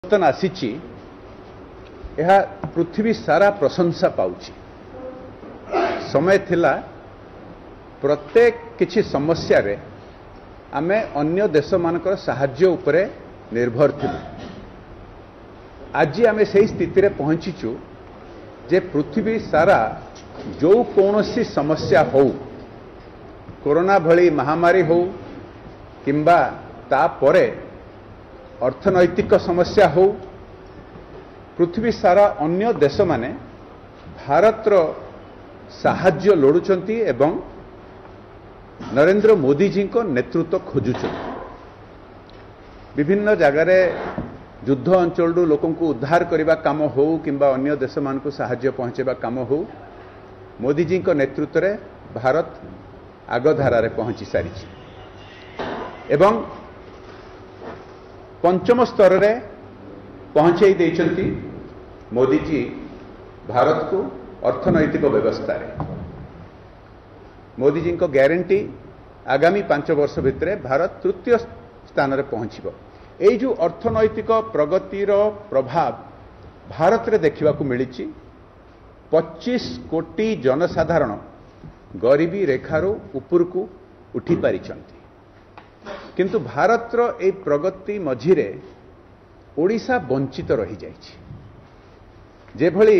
परिवर्तन आसीची यह पृथ्वी सारा प्रशंसा पाउची। समय थिला प्रत्येक किछि समस्या रे आमे अन्य देश मानकर साहाय्य उपरे निर्भर थिलु। आज आमे सही स्थिति रे पहुंचीचु जे पृथ्वी सारा जो कौनसी समस्या हो, कोरोना भली महामारी हो किंबा ता परे अर्थनैतिक समस्या हो, पृथ्वी सारा अन्य देश माने भारतर साहाय्य लोड़ुचंती एवं नरेंद्र मोदी जी को नेतृत्व खोजुचंती। विभिन्न जगार युद्ध अंचल लोकों को उद्धार करने काम हो किंबा अन्य देश मान को साहाय्य पहुंचेबा काम हो, मोदी जी को नेतृत्व रे भारत आगधारा रे पहुंची सारी एवं पंचम स्तर रे पहुंचाई देइचंती मोदी जी भारत को अर्थनैतिक व्यवस्था रे। मोदी जी को ग्यारंटी आगामी 5 वर्ष भितर भारत तृतीय स्थान रे पहुंचीबो। एई जो अर्थनैतिक प्रगतिर प्रभाव भारत रे देखिबा को मिलिछि। 25 कोटी जनसाधारण गरीबी रेखारो ऊपर को उठी पारिछंती, किंतु भारतर ए प्रगति मझिरे ओडिशा वंचित रही जाइछि। जे भली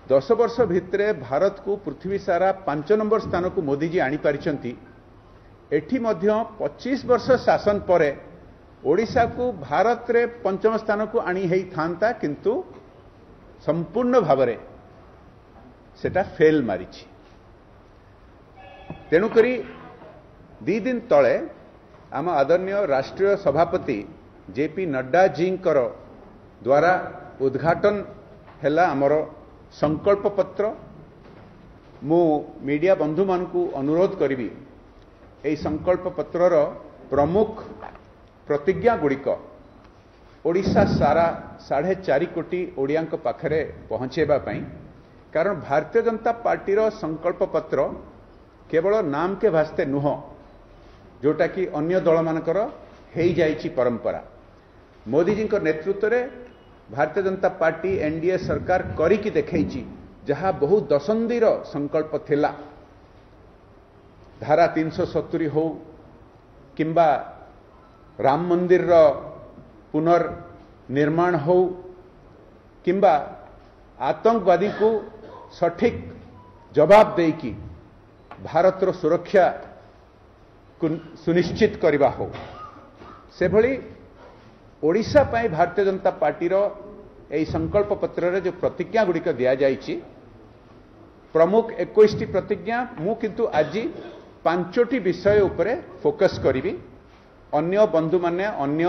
10 वर्ष भितरे भारत को पृथ्वी सारा 5 नंबर स्थान को मोदी जी आनी पारिछंती, एठी मध्य 25 वर्ष शासन परे ओडिशा को भारत रे 5म स्थान को आनी हेई थांता, किंतु संपूर्ण भावरे सेटा फेल मारिछि। तेणुकरी 2 दिन तले आम आदरणीय राष्ट्रीय सभापति जेपी नड्डा जी द्वारा उद्घाटन हैला आमर संकल्प पत्र। मु मीडिया बंधु मान को अनुरोध करी ए संकल्प पत्रर प्रमुख प्रतिज्ञा गुड़िक ओडिशा सारा 4.5 कोटी ओडिया पाखरे पहुंचेबा पई, कारण भारतीय जनता पार्टी रो संकल्प पत्र केवल नाम के वास्ते नुह, जोटा कि अन्य दल मानकर हेई जाइछि परंपरा। मोदी जी को नेतृत्व रे भारतीय जनता पार्टी एनडीए सरकार करिकि देखैछि जहां बहु दशंधीर संकल्प थिला। धारा 370 हो किंबा राम मंदिर रो पुनर्निर्माण हो किंबा आतंकवादी को सठिक जवाब देकी भारतर सुरक्षा को सुनिश्चित करवा हो, से भली ओडिशा पाई भारतीय जनता पार्टी रो एई संकल्प पत्र रे जो प्रतिज्ञा गुड़िक दिया जाइछि, प्रमुख 21टी प्रतिज्ञा, मु किंतु आज 5टी विषय उपरे फोकस करिवि। अन्य बंधु माने अन्य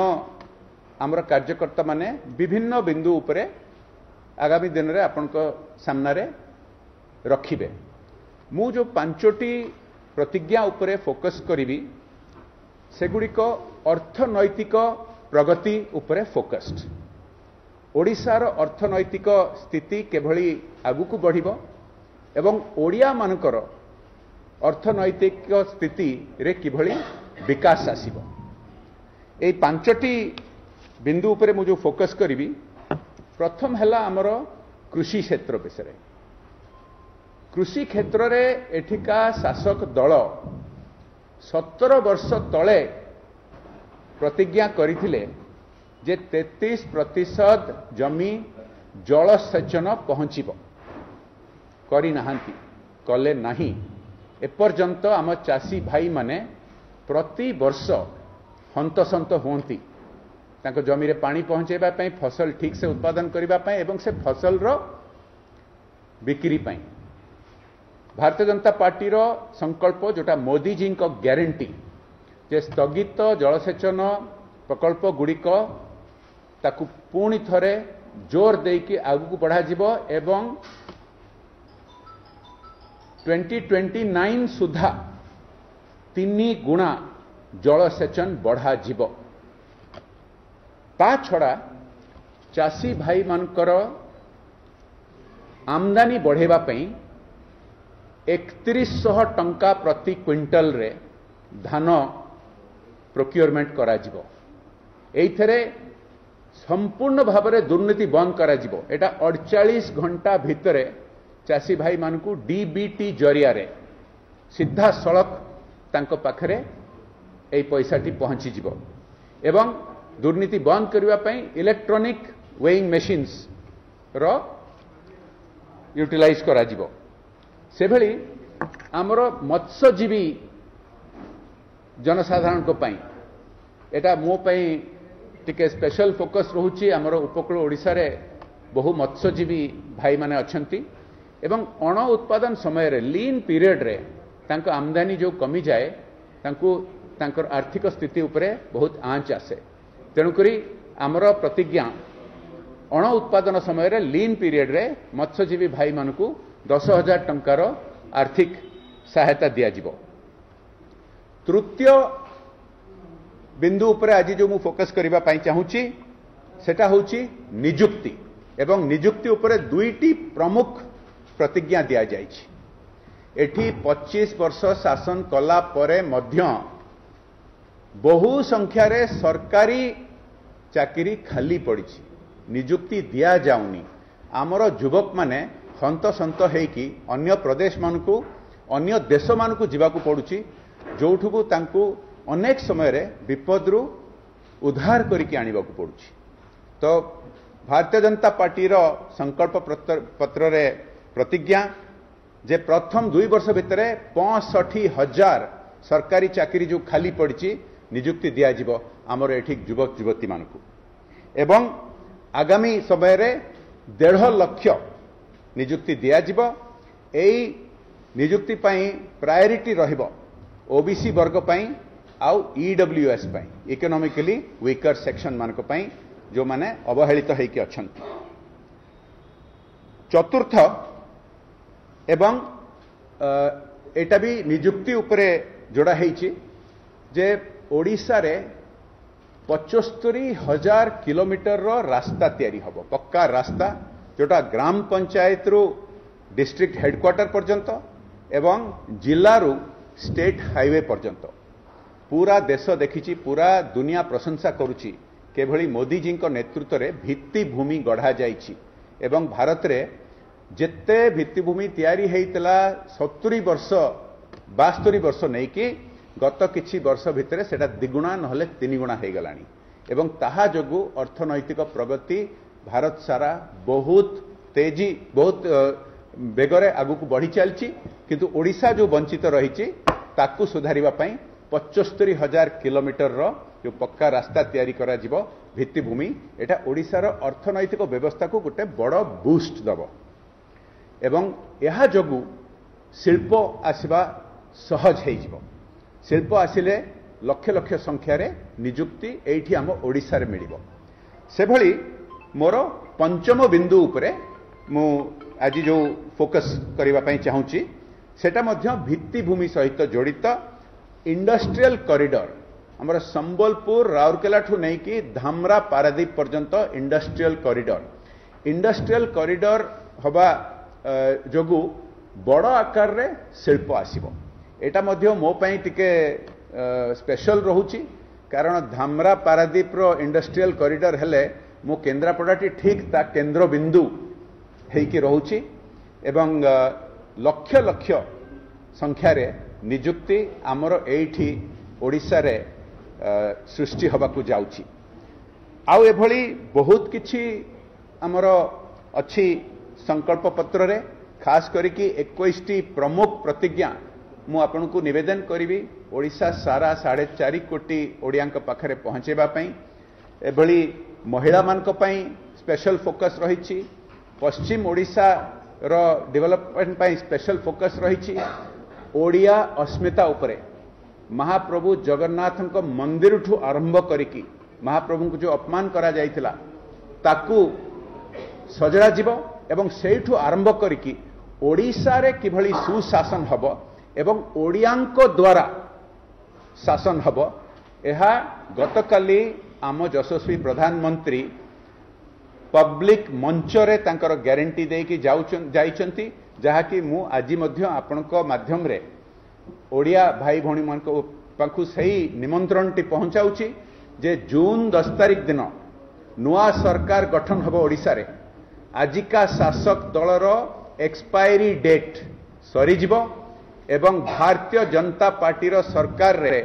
आमर कार्यकर्ता माने विभिन्न बिंदु उपरे आगामी दिन रे आपनको सामना रे रखिबे। मु जो 5टी प्रतिज्ञा उपरे फोकस करिवि सेगुड़िक अर्थनैतिक प्रगति उपरे फोकस्ड। ओडिशार अर्थनैतिक स्थिति केभली आगुक बढ़िबो एवं ओडिया मानकर अर्थनैतिक स्थिति रे किभली विकास आसीबो, ए 5टी बिंदु उपरे मु जो फोकस करिवि। प्रथम हैला हमर कृषि क्षेत्र विषय। कृषि क्षेत्र रे एठिका शासक दल 17 वर्ष तले प्रतिज्ञा करिथिले जे 33% जमी जलसेचन पहुंचीबो, करि नाहांती, कले नाही। एपर्यंत आम चाषी भाई माने प्रति वर्ष हंतसंत हुंती तांको जमी रे पानी पहुंचेबा पई, फसल ठीक से उत्पादन करिबा पई एवं से फसल रो बिक्री पई। भारतीय जनता पार्टी रो संकल्प जोटा मोदी जी को ग्यारंटी जे स्थगित जलसेचन प्रकल्प गुड़िक ताकू पुणी थरे जोर देकी आगु बढ़ा जिवो एवं 2029 सुधा 3 गुणा जलसेचन बढ़ा जिवो। ता छड़ा चाषी भाई मानकर आमदानी बढ़ेबा पई 3100 टंका प्रति क्विंटल रे धान प्रोक्योरमेंट करा जिवो। एइथरे संपूर्ण भाव में दुर्नीति बंद करा जिवो। एटा 48 घंटा भितरे चासी भाई मानकू डीबीटी जरिया रे सीधा सड़क तांको पाखरे एई पैसाटी पहुंची जिवो एवं दुर्नीति बंद करबा पई इलेक्ट्रॉनिक वेइंग मशीन्स रो यूटिलाइज करा जिवो। से भली आमर मत्स्यजीवी जनसाधारण को पई एटा मो पई टिके स्पेशल फोकस रहुची। आमर उपकूल ओडिशा रे बहु मत्स्यजीवी भाई माने अछंती एवं अण उत्पादन समय रे लीन पीरियड रे तांको आमदानी जो कमी जाए तांको तांकर आर्थिक स्थिति उपरे बहुत आंच आसे। तेणुकरी आमर प्रतिज्ञा अण उत्पादन समय रे लीन पीरियड रे मत्स्यजीवी भाई मानकू 10,000 टंकार आर्थिक सहायता दिया जिवो। तृतीय बिंदु उपरे आज जो मु फोकस करबा पई चाहूची सेटा होची नियुक्ति एवं नियुक्ति उपरे दुईटी प्रमुख प्रतिज्ञा दिया जायछि। एठी 25 वर्ष शासन कला परे मध्य बहु संख्या रे सरकारी चाकरी खाली पड़ी नियुक्ति दिया जाउनी। आमर युवक माने हंत सन्त हेकी अन्य प्रदेश मानकू अन्य देश मानकू जीवाकू पड़ुची जोठुकू तांकू अनेक समय रे विपदरू उद्धार करके आनिबाकू पड़ुची। तो भारतीय जनता पार्टी रो संकल्प पत्र रे प्रतिज्ञा जे प्रथम 2 वर्ष भितर 65,000 सरकारी चाकरी जो खाली पड़ी नियुक्ति दिया जिवो आमर एठी युवक युवती मानकू एवं आगामी समय रे 1.5 लाख नियुक्ति दिया जिवो। एई नियुक्ति पई प्रायोरिटी रहिबो ओबीसी वर्ग पई आउ ईडब्ल्यूएस पई इकोनॉमिकली वीकर सेक्शन मानक पई जो माने अवहेलित हेकि अछंती। चतुर्थ एवं एटा भी नियुक्ति उपरे जोड़ा हेछि जे ओडिशा रे 75,000 किलोमीटर रो रास्ता तैयारी हबो पक्का रास्ता जोटा ग्राम पंचायत रु डिस्ट्रिक्ट हेडक्वार्टर पर्यंत एवं जिला रु स्टेट हाईवे पर्यंत पूरा देश देखिछि पूरा दुनिया प्रशंसा करुछि केभली मोदी जी नेतृत्व रे भित्तिभूमि गढ़ा जाइछि एवं भारत रे जेते भित्तिभूमि तैयारी हेइतला 70 वर्ष 72 वर्ष नहीं कि गत किछि वर्ष भितरे सेटा द्विगुणा नहले 3 गुणा हो गलानी एवं ताहा जोगु अर्थनैतिक प्रगति भारत सारा बहुत तेजी बहुत बेगरे आगु बढ़ी चलछि किंतु ओडिशा जो वंचित रही ताकू सुधारिबा पई 75,000 किलोमीटर रो जो पक्का रास्ता तैयारी करा जिवो भित्तिभूमि एटा ओडिशार अर्थनैतिक व्यवस्था को गोटे बड़ बूस्ट दबो एवं यह जोगु शिल्प आसवा सहज हो जिवो। शिल्प आसिले लक्ष लक्ष संख्या रे नियुक्ति एठी आम ओडिशा रे मिलिबो। से भली मोर पंचम बिंदु उपरे मु आज जो फोकस करबा पई चाहूची सेटा मध्य भित्तिभूमि सहित जड़ित इंडस्ट्रियल कॉरिडोर हमर संबलपुर राउरकेला ठू नहीं कि धामरा पारादीप पर्यंत इंडस्ट्रियल कॉरिडोर हवा जोगु बड़ आकार रे शिल्प आसीबो। एटा मध्य मो पई टिके स्पेशल रहुची कारण धामरा पारादीप रो इंडस्ट्रियल कॉरिडोर हेले मो केन्द्रापड़ाटी ठीक ता केन्द्र बिंदु हेकी रहुची एवं लक्ष लक्ष संख्या रे नियुक्ति आमर एठी ओडिशा रे सृष्टि हबाकू जाउची। आउ एभली बहुत किछि आमर अछि संकल्प पत्र रे खास करिकी 21टी प्रमुख प्रतिज्ञा मु आपनकू निवेदन करिवि ओडिशा सारा 4.5 कोटी ओडियांक पाखरे पहुंचेबा पई एभली महिला मानक पई स्पेशल फोकस रहिछि पश्चिम ओडिशा रो डेवलपमेंट पई स्पेशल फोकस रहिछि ओडिया अस्मिता उपरे महाप्रभु जगन्नाथ मंदिर ठू आरंभ करिकी महाप्रभु को जो अपमान करा जाइथिला ताकू सजड़ा जीव एवं सेठू आरंभ करिकी ओडिशा रे किभली सुशासन हबो एवं ओडियांको द्वारा शासन हबो एहा गतकाली आम यशस्वी प्रधानमंत्री पब्लिक मंच रे तांकर ग्यारंटी देकी जाइचंती जहाँकि मु आज मध्य आपणक माध्यम रे ओडिया भाई भौणी मान पाखु सही निमंत्रण टी पहुंचाउची जे जून 10 तारिख दिन नुआ सरकार गठन हम ओडिशा रे आजिका शासक दलर एक्सपायरी डेट सरीजिव एवं भारतीय जनता पार्टी सरकार रे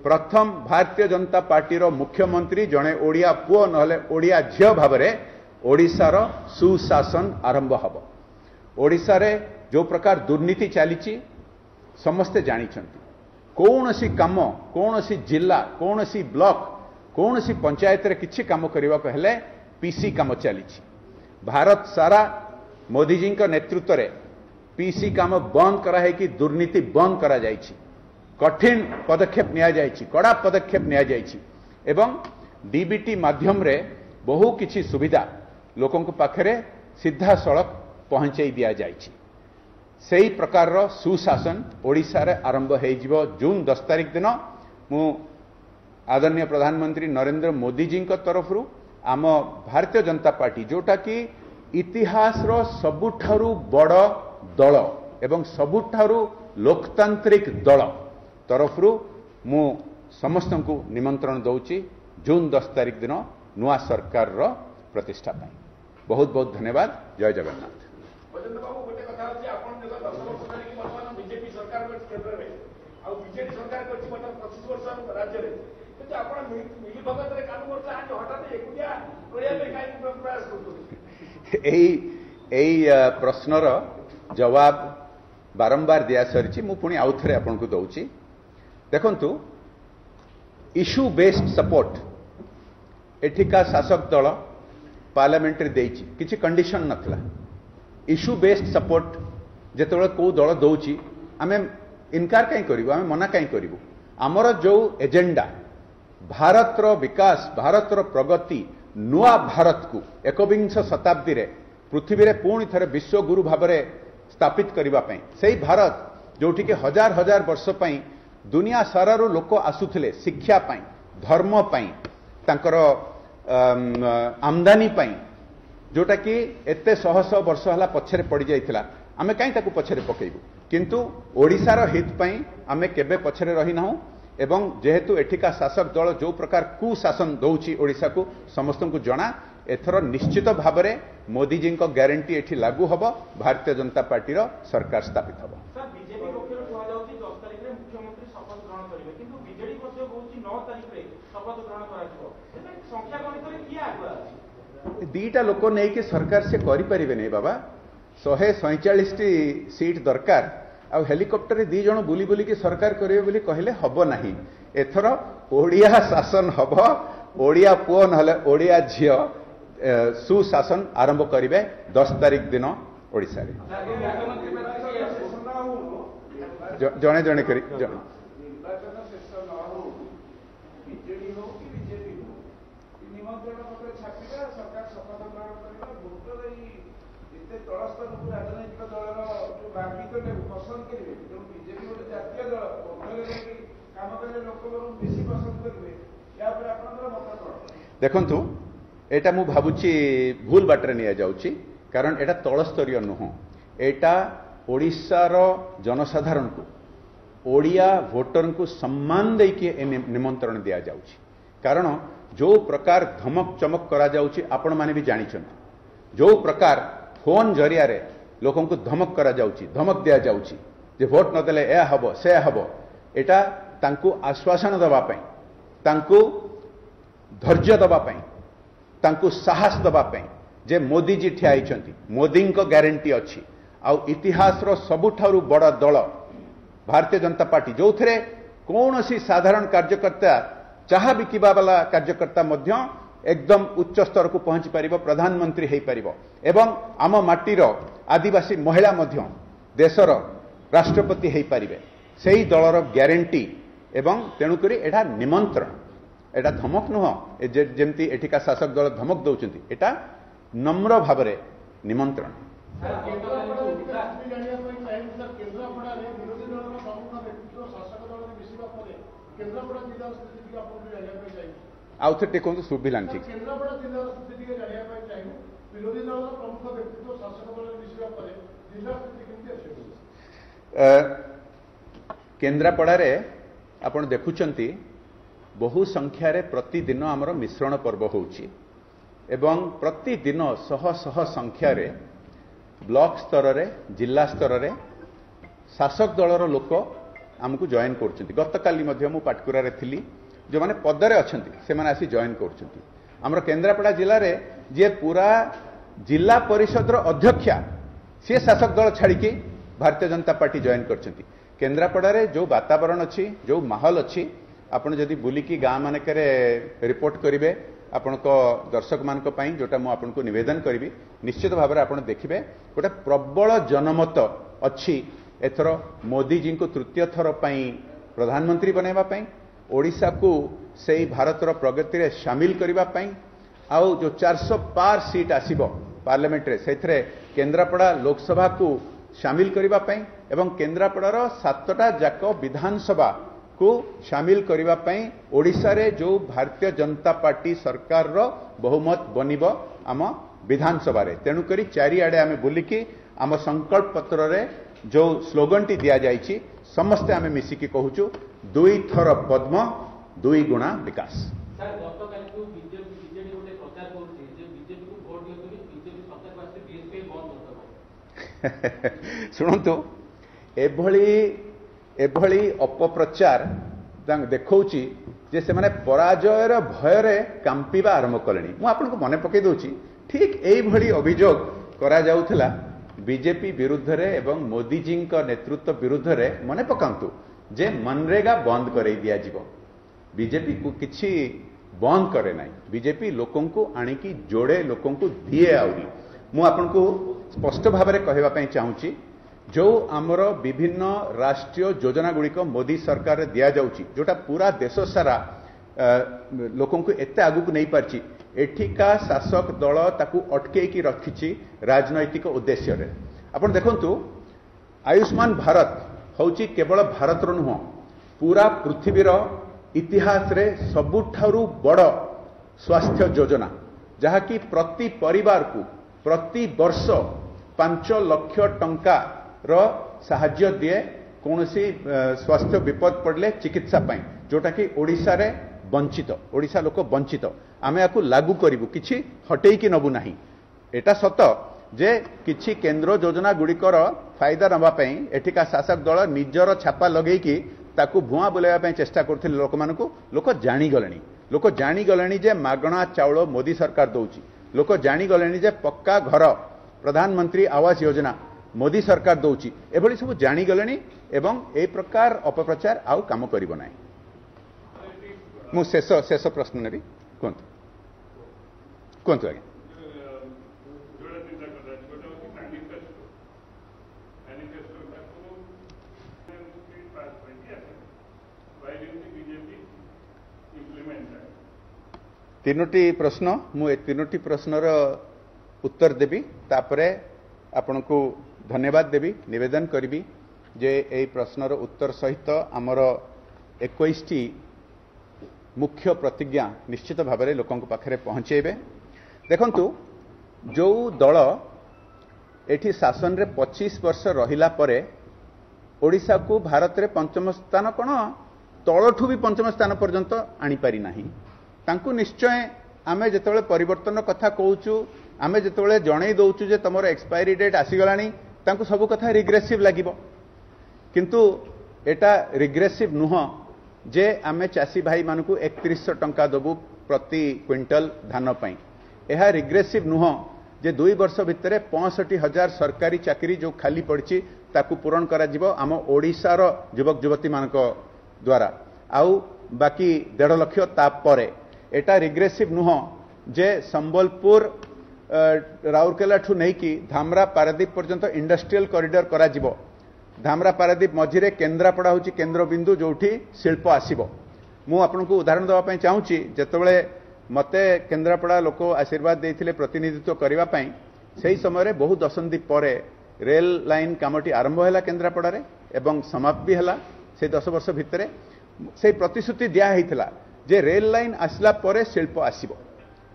प्रथम भारतीय जनता पार्टी मुख्यमंत्री जड़े ओडिया पुओ नहले ओडिया झियो भाव में ओडिशार सुशासन आरंभ हम। ओडिशा रे जो प्रकार दुर्नीति चली समस्ते जानिछंती कौन सी काम कौन सी जिला कौन सी ब्लॉक कौन सी पंचायत रे किछि काम करबा को हेले पीसी काम चली भारत सारा मोदी जी नेतृत्व रे पीसी काम बंद करा है कि दुर्नीति बंद करा जायछि कठिन पदक्षेप निया जायछि कड़ा पदक्षेप निया जायछि एवं डीबीटी माध्यम रे बहु किछि सुविधा लोकों को पाखरे सीधा सड़क पहुंचाई दिया जायछि सेही प्रकार सुशासन ओडिशा रे आरंभ हो जिवो जून 10 तारिख दिन मु आदरणीय प्रधानमंत्री नरेंद्र मोदी जी तरफ आम भारतीय जनता पार्टी जोटा कि इतिहास रो सबुठारु बड़ दल एवं सबुठारु लोकतांत्रिक दल तरफ मु समस्त को निमंत्रण दौची जून 10 तारिख दिन नुआ सरकार रो प्रतिष्ठा पाई। बहुत बहुत धन्यवाद। जय जगन्नाथ। प्रश्नर जवाब बारंबार दिया सरी मु पुणी आउ थे आपन को दौची देखंतु इश्यू बेस्ड सपोर्ट एठिका शासक दल पार्लियामेंट रे देइछि किछि कंडीशन नथला इश्यू बेस्ड सपोर्ट जेतेबेले को दल दौची आमे इनकार कहीं करिवो आमे मना कहीं करिवो आमर जो एजेंडा भारत रो विकास भारत रो प्रगति नुआ भारत को एकविंश शताब्दी रे पृथ्वी रे पुणी थरे विश्व गुरु भाव में स्थापित करबा पई सेही भारत जोठी के हजार हजार वर्ष पई दुनिया सारारू लोक आसुथिले शिक्षा पई धर्म पई तांकर आमदानी पई जोटा कि एते शह शह वर्ष हला पछरे पड़ी जाइथिला आमे काई ताकू पछरे पकेइबु किंतु ओडिशार हित पई आमे केबे पछरे रही नाहु एवं जेहेतु एठिका शासक दल जो प्रकार कुशासन दौची ओडिशा को समस्त को जना एथर निश्चित भाव में मोदी जी को ग्यारंटी एठी लागू हम भारतीय जनता पार्टी सरकार स्थापित हम। दीटा लोक नहीं कि सरकार से करें नहीं बाबा 147 सीट दरकार आ हेलिकॉप्टर दी जन बुली बुली की सरकार करेंगे बोली कहले हब नहीं एथर ओडिया शासन हब ओडिया पुओ नहले ओडिया झियो सुशासन आरंभ करेंगे 10 तारिख दिन ओडिशा रे जणे जणे करी देखंतु एटा मु भाबुची भूल बाटरे निया जाउची कारण एटा तलस्तरीय नुह एटा ओडिशार जनसाधारण को ओडिया भोटर को सम्मान देके निमंत्रण दिया जाउची कारण जो प्रकार धमक चमक करा जाउची आपण माने भी जानिछंती जो प्रकार फोन जरिया रे लोकों को धमक करा जाउची धमक दिया जाउची जे भोट न देले ए हबो से हबो एटा तांको आश्वासन दबा पई तांको धैर्य दबा पई तांको साहस दबा पई जे मोदी जी ठिया आइछंती मोदी को ग्यारंटी अछि आ इतिहास रो सबुठारु बड़ दल भारतीय जनता पार्टी जो थे कौन सी साधारण कार्यकर्ता चाहा बिकिबा वाला कार्यकर्ता मध्य एकदम उच्च स्तर को पहुंची पारिबो प्रधानमंत्री हेई पारिबो एवं आम माटीर आदिवासी महिला मध्य देशर राष्ट्रपति हेई पारिबे सेही दलर ग्यारंटी एवं तेणुकरी एटा निमंत्रण एटा धमक नुह जेमती एठिका शासक दल धमक दौचंती एटा नम्र भाव में निमंत्रण आउ थे टेकु सुबिलान ठीक केन्द्रापड़ा आपण देखुचंती बहु संख्यार प्रतिदिन आमर मिश्रण पर्व होउची एवं प्रतिदिन शह शह संख्यार ब्लॉक स्तर रे जिला स्तर रे शासक दलर लोक आमको जॉइन कर गतकाली मु पाटकुरा थी जो मैंने पदरे अच्छा से आसी जॉइन कर केन्द्रापड़ा जिले में जी पूरा जिला परिषद अध्यक्षा सी शासक दल छाड़ी भारतीय जनता पार्टी जॉइन कर केन्द्रापड़ा जो वातावरण अच्छी जो माहौल अच्छी आपड़ जदि बुलिकी गाँ मानक रिपोर्ट करेंगे आपण दर्शक मान जोटा मुझे निवेदन करी निश्चित भाव में आप देखिए गोटे प्रबल जनमत अच्छी एथर मोदी जी को तृतीय थर प्रधानमंत्री बनवाई ओडिशा को से भारतर प्रगति रे शामिल करने आउ जो 400 पार सीट आसीबो पार्लियामेंट रे से केन्द्रापड़ा लोकसभा को शामिल करने एवं केन्द्रापड़ार 7टा जाक विधानसभा को शामिल करने ओडिशा रे जो भारतीय जनता पार्टी सरकार रो बहुमत बनिब आम विधानसभा रे तेणुकरी चारिआडे आम बुलिकी आम संकल्प पत्र रे जो स्लोगन टी दिया जाइछि समस्ते आम मिसिकी कहूचु 2 थर पद्म 2 गुणा विकास। शुणु एभली अपप्रचार देखौची जे से माने पराजयर भयर कांपीबा आरंभ कलेनी मु आपनको मने पकई दोची ठीक एई भली अभियोग करा जाउथला बीजेपी विरुद्ध रे एवं मोदी जी का नेतृत्व विरुद्ध रे मने पकांतु जे मनरेगा बंद करई दिया जीवो बीजेपी को किछि बंद करे नाही बीजेपी लोकों को आनिकी जोड़े लोकों को दिए आउरी मु आपनको स्पष्ट भाव में कहवा पई चाहूची जो आमर विभिन्न राष्ट्रीय योजना गुड़िक मोदी सरकार रे दिया जाउची जोटा पूरा देश सारा लोकों को एते आगु को नहीं पारची एठिका शासक दल ताकू अटके की रखिछि राजनैतिक उद्देश्य रे आपण देखंतु आयुष्मान भारत होची केवल भारत रो नुह पूरा पृथ्वीर इतिहास रे सबुठारु बड़ स्वास्थ्य योजना जहाँकि प्रति परिवार को प्रति वर्ष 5 लाख टंका रो साहाय्य दिए कौनसी स्वास्थ्य विपद पड़ले चिकित्सा पाई जोटा कि ओडिशा रे वंचित ओडिशा लोक वंचित आमे याकू लागू करिवु किछि हटेई कि नबु नाही एटा सत जे किछि केंद्र योजना गुड़िकर फायदा नबा पई एठिका शासक दल निजर छापा लगेई कि ताकू भुआ बुलाइबा पई चेष्टा करथिले लोक मानकू लोक जानी गलेनी जे मागणा चाउल मोदी सरकार दउची लोक जानी गलेनी जे पक्का घर प्रधानमंत्री आवास योजना मोदी सरकार दउची एभली सब जानी गलेनी एवं ए प्रकार अपप्रचार आउ काम करिवो नाही मु शेष प्रश्न नेबी कोंतु कोंतु आगे तीनोटी प्रश्न मु ए तीनोटी प्रश्नर उत्तर देबी तापरे आपण को धन्यवाद देबी निवेदन करी जे ए प्रश्नर उत्तर सहित आमर 21टी मुख्य प्रतिज्ञा निश्चित भाव में लोकों पाखे पहुँचेबे देखंतु जो दल एठी शासन रे 25 वर्ष रहिला परे ओडिशा को भारत रे पंचम स्थान कौन तलठू भी पंचम स्थान पर्यंत आनी पारि नाही तांकु निश्चय आमे जेतबेले परिवर्तन कथा कहूचु आमे जेतबेले जणै दउचु जे तमरो एक्सपायरी डेट आसीगलानी तांकु सब कथा रिग्रेसिव लागिबो किंतु एटा रिग्रेसिव नुह जे आमे चासी भाई मानकु 3100 टंका दबु प्रति क्विंटल धान पई एहा रिग्रेसिव नुह जे 2 वर्ष भितरे 65,000 सरकारी चाकरी जो खाली पड़ची ताकू पूरण करा जिवो आम ओडिशार युवक युवती मानक द्वारा आउ बाकी 1.5 लाख तापरे एटा रिग्रेसिव नुह जे संबलपुर राउरकेला ठू नहीं कि धामरा पारादीप पर्यंत इंडस्ट्रियल कॉरिडोर करा जिवो धामरा पारादीप मझिरे केन्द्रापड़ा होची केन्द्र बिंदु जोठी शिल्प आसीबो मु आपनको उदाहरण देवा पई चाहूची जेतबेले मते केन्द्रापड़ा लोक आशीर्वाद देथिले प्रतिनिधित्व करिवा पई सेही समय रे बहु दशंधि परे रेल लाइन कामटी आरंभ हैला केन्द्रापड़ा रे एवं समाप्त भी हैला से 10 वर्ष भितरे से प्रतिश्रुति दिया हैथिला जे रेल लाइन आसला परे शिल्प आसीबो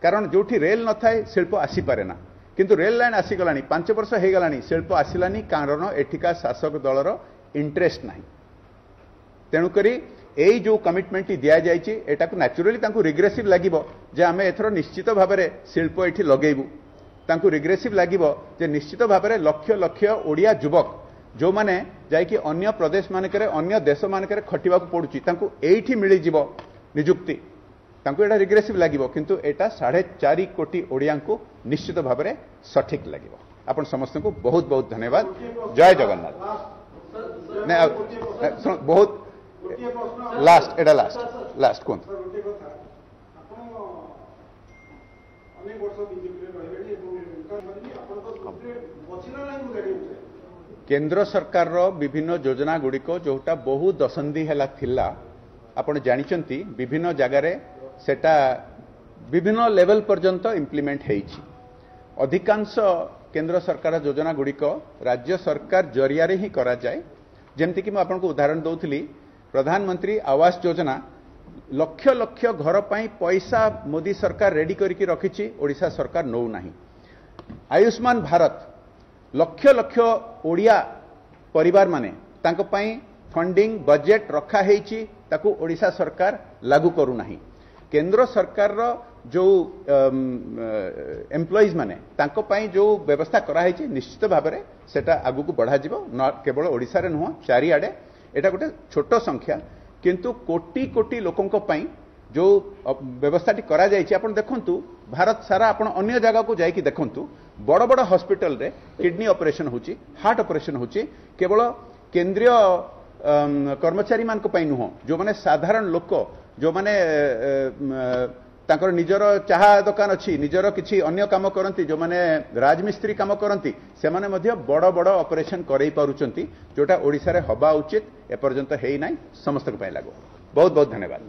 कारण जोठी रेल न थाए शिल्प आसी पारे ना किंतु रेल लाइन आसीगलानी 5 वर्ष हो गलानी शिल्प आसिलानी कारण एठिका शासक दलर इंटरेस्ट नाही तेणुकरी एई जो कमिटमेंट दिया जायछि एटा को नेचुरली तांको रिग्रेसिव लागिबो जे आमे एथरो निश्चित भाबरे शिल्प एठी लगेबू तांको रिग्रेसिव लागिबो जे निश्चित भाबरे लक्ष लक्ष ओडिया युवक जो माने जाय कि अन्य प्रदेश मानकरे अन्य देश मानकरे खटिबा को पडुची तांको एठी मिली जिवो नियुक्ति तांको एटा रिग्रेसिव लागिबो किंतु एटा 4.5 कोटी ओडिया को निश्चित भाबरे सठिक लागिबो। आपण समस्त को बहुत बहुत धन्यवाद। जय जगन्नाथ। ने बहुत लास्ट एटा लास्ट कोन केंद्र सरकार रो विभिन्न योजना गुड़िक जोटा बहु दशंधि है आपण जानिचंती विभिन्न जगार सेटा विभिन्न लेवल पर्यंत इम्प्लीमेंट होईछि। अधिकांश केंद्र सरकार योजना गुड़िक राज्य सरकार जरिया ही करा जाए। जेमती कि मैं उदाहरण दौली प्रधानमंत्री आवास योजना लक्ष लक्ष घर पर पैसा मोदी सरकार रेडी करके रखी ओडिशा सरकार नौ नहीं। आयुष्मान भारत लक्ष लक्ष ओडिया परिवार माने तांको पई फंडिंग बजेट रखा हेची ताकू ओडिशा सरकार लागू करू नहीं। केंद्र सरकार रो जो एम्प्लॉइज माने तांको पई जो व्यवस्था करा हेची निश्चित भाबरे सेटा आगु को बढ़ा जिवो न केवल ओडिशा रे नुह चारि आडे एटा गोटे छोट संख्या किंतु कोटी कोटी लोकों पई जो व्यवस्था करा जायछि। आपण देखंतु भारत सारा आपण अन्य जगह को जाई कि देखंतु बड़ बड़ हॉस्पिटल रे किडनी ऑपरेशन होची हार्ट ऑपरेशन होची केवल केंद्रीय कर्मचारी मान को पई नुह जो माने साधारण लोक जो माने तांकर निजर चाहा दुकान अच्छी निजर किछि अन्य काम करती जो माने राजमिस्त्री काम करती से माने मध्य बड़ बड़ ऑपरेशन करई पारुचंती जोटा ओडिसा रे हबा उचित एपर्यंत हेई नाही। समस्त को पई लागो बहुत बहुत धन्यवाद।